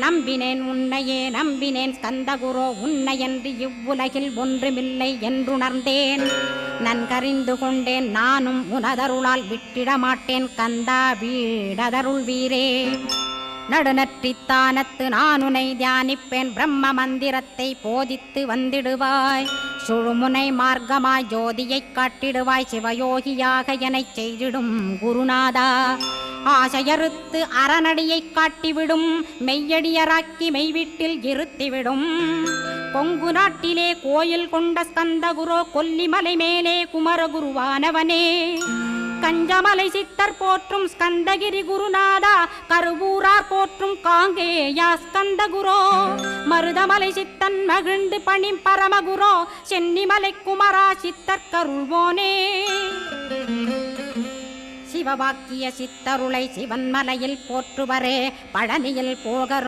நம்பினேன் உன்னையே நம்பினேன் ஸ்கந்தகுரோ உன்னையன்றி இவ்வுலகில் ஒன்றுமில்லை என்றுணர்ந்தேன். நன்கறிந்து கொண்டேன் நானும் உனதருளால் விட்டிட மாட்டேன் கந்தா வீடதருள் வீரே. நடுநற்றித்தானத்து நானுனை தியானிப்பேன் பிரம்ம மந்திரத்தை போதித்து வந்திடுவாய். சுழுமுனை மார்க்கமாய் ஜோதியைக் காட்டிடுவாய் சிவயோகியாக எனச் செய்திடும் குருநாதா. ஆசையறுத்து அறநடியைக் காட்டிவிடும் மெய்யடியராக்கி மெய்வீட்டில் இருத்திவிடும். கொங்கு நாட்டிலே கோயில் கொண்ட ஸ்கந்தகுரோ கொல்லிமலை மேலே குமரகுருவானவனே. கஞ்சமலை சித்தர் போற்றும் ஸ்கந்தகிரி குருநாதா கருவூரார் போற்றும் காங்கேயா ஸ்கந்தகுரோ. மருதமலை சித்தன் மகிழ்ந்து பணி பரமகுரோ சென்னிமலை குமரா சித்தர் கருள்வோனே. சிவவாக்கிய சித்தருளை சிவன்மலையில் போற்றுவரே பழனியில் போகர்